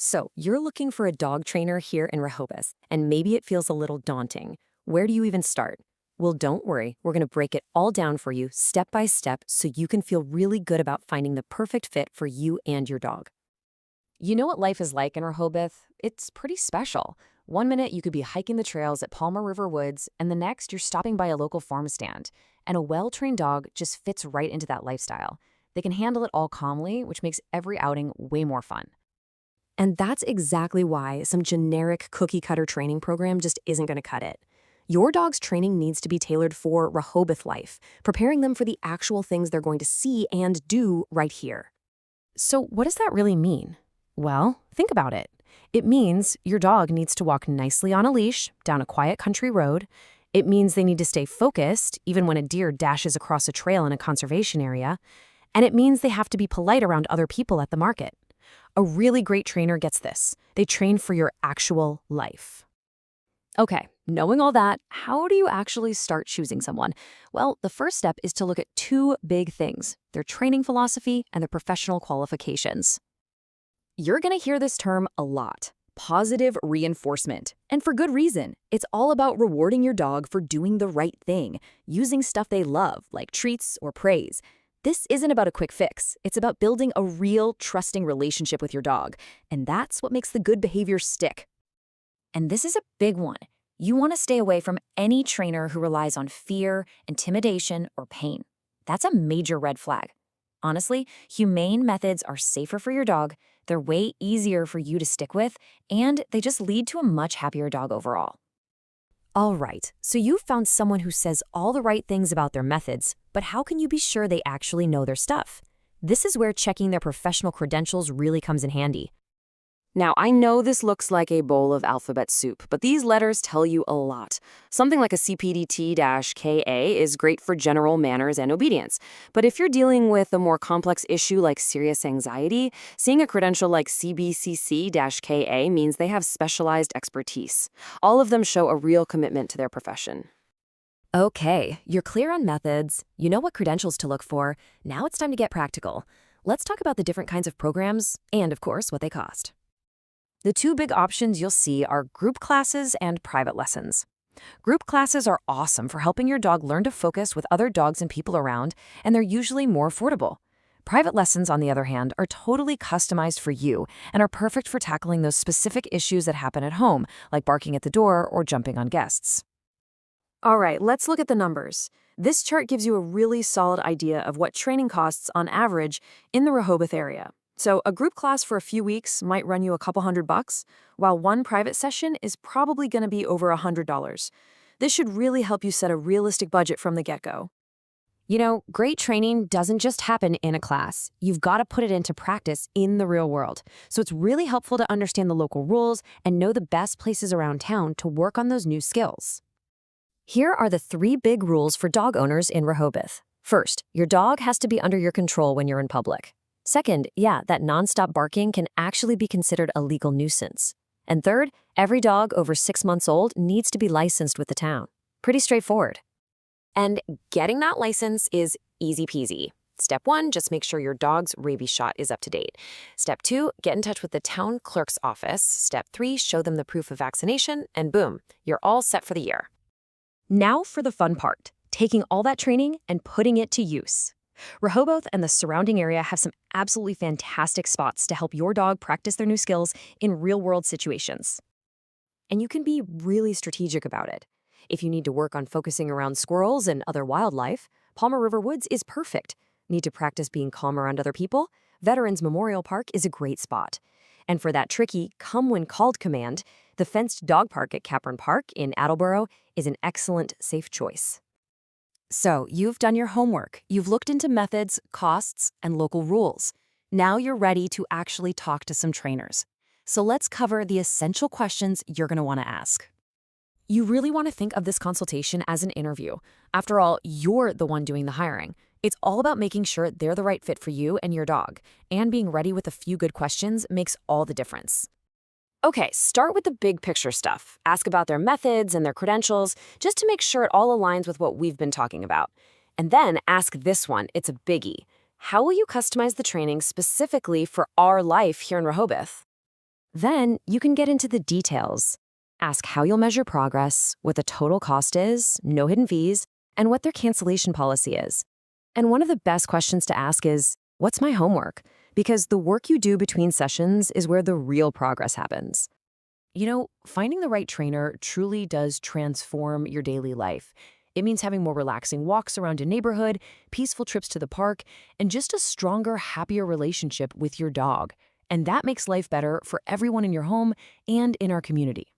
So, you're looking for a dog trainer here in Rehoboth, and maybe it feels a little daunting. Where do you even start? Well, don't worry. We're going to break it all down for you step by step so you can feel really good about finding the perfect fit for you and your dog. You know what life is like in Rehoboth? It's pretty special. One minute you could be hiking the trails at Palmer River Woods, and the next you're stopping by a local farm stand. And a well-trained dog just fits right into that lifestyle. They can handle it all calmly, which makes every outing way more fun. And that's exactly why some generic cookie-cutter training program just isn't going to cut it. Your dog's training needs to be tailored for Rehoboth life, preparing them for the actual things they're going to see and do right here. So what does that really mean? Well, think about it. It means your dog needs to walk nicely on a leash down a quiet country road. It means they need to stay focused even when a deer dashes across a trail in a conservation area. And it means they have to be polite around other people at the market. A really great trainer gets this. They train for your actual life. Okay, knowing all that, how do you actually start choosing someone? Well, the first step is to look at two big things: their training philosophy and their professional qualifications. You're going to hear this term a lot: positive reinforcement. And for good reason. It's all about rewarding your dog for doing the right thing, using stuff they love, like treats or praise. This isn't about a quick fix. It's about building a real, trusting relationship with your dog. And that's what makes the good behavior stick. And this is a big one. You want to stay away from any trainer who relies on fear, intimidation, or pain. That's a major red flag. Honestly, humane methods are safer for your dog, they're way easier for you to stick with, and they just lead to a much happier dog overall. All right, so you've found someone who says all the right things about their methods, but how can you be sure they actually know their stuff? This is where checking their professional credentials really comes in handy. Now, I know this looks like a bowl of alphabet soup, but these letters tell you a lot. Something like a CPDT-KA is great for general manners and obedience. But if you're dealing with a more complex issue like serious anxiety, seeing a credential like CBCC-KA means they have specialized expertise. All of them show a real commitment to their profession. Okay, you're clear on methods, you know what credentials to look for. Now it's time to get practical. Let's talk about the different kinds of programs and, of course, what they cost. The two big options you'll see are group classes and private lessons. Group classes are awesome for helping your dog learn to focus with other dogs and people around, and they're usually more affordable. Private lessons, on the other hand, are totally customized for you and are perfect for tackling those specific issues that happen at home, like barking at the door or jumping on guests. All right, let's look at the numbers. This chart gives you a really solid idea of what training costs on average in the Rehoboth area. So a group class for a few weeks might run you a couple $100, while one private session is probably going to be over $100. This should really help you set a realistic budget from the get-go. You know, great training doesn't just happen in a class. You've got to put it into practice in the real world. So it's really helpful to understand the local rules and know the best places around town to work on those new skills. Here are the three big rules for dog owners in Rehoboth. First, your dog has to be under your control when you're in public. Second, that nonstop barking can actually be considered a legal nuisance. And third, every dog over 6 months old needs to be licensed with the town. Pretty straightforward. And getting that license is easy peasy. Step 1, just make sure your dog's rabies shot is up to date. Step 2, get in touch with the town clerk's office. Step 3, show them the proof of vaccination, and boom, you're all set for the year. Now for the fun part, taking all that training and putting it to use. Rehoboth and the surrounding area have some absolutely fantastic spots to help your dog practice their new skills in real-world situations. And you can be really strategic about it. If you need to work on focusing around squirrels and other wildlife, Palmer River Woods is perfect. Need to practice being calm around other people? Veterans Memorial Park is a great spot. And for that tricky come when called command, the fenced dog park at Capron Park in Attleboro is an excellent, safe choice. So, you've done your homework, you've looked into methods, costs, and local rules. Now you're ready to actually talk to some trainers. So let's cover the essential questions you're going to want to ask. You really want to think of this consultation as an interview. After all, you're the one doing the hiring. It's all about making sure they're the right fit for you and your dog, and being ready with a few good questions makes all the difference. Okay, start with the big picture stuff. Ask about their methods and their credentials, just to make sure it all aligns with what we've been talking about. And then ask this one, it's a biggie. How will you customize the training specifically for our life here in Rehoboth? Then you can get into the details. Ask how you'll measure progress, what the total cost is, no hidden fees, and what their cancellation policy is. And one of the best questions to ask is, what's my homework? Because the work you do between sessions is where the real progress happens. Finding the right trainer truly does transform your daily life. It means having more relaxing walks around a neighborhood, peaceful trips to the park, and just a stronger, happier relationship with your dog. And that makes life better for everyone in your home and in our community.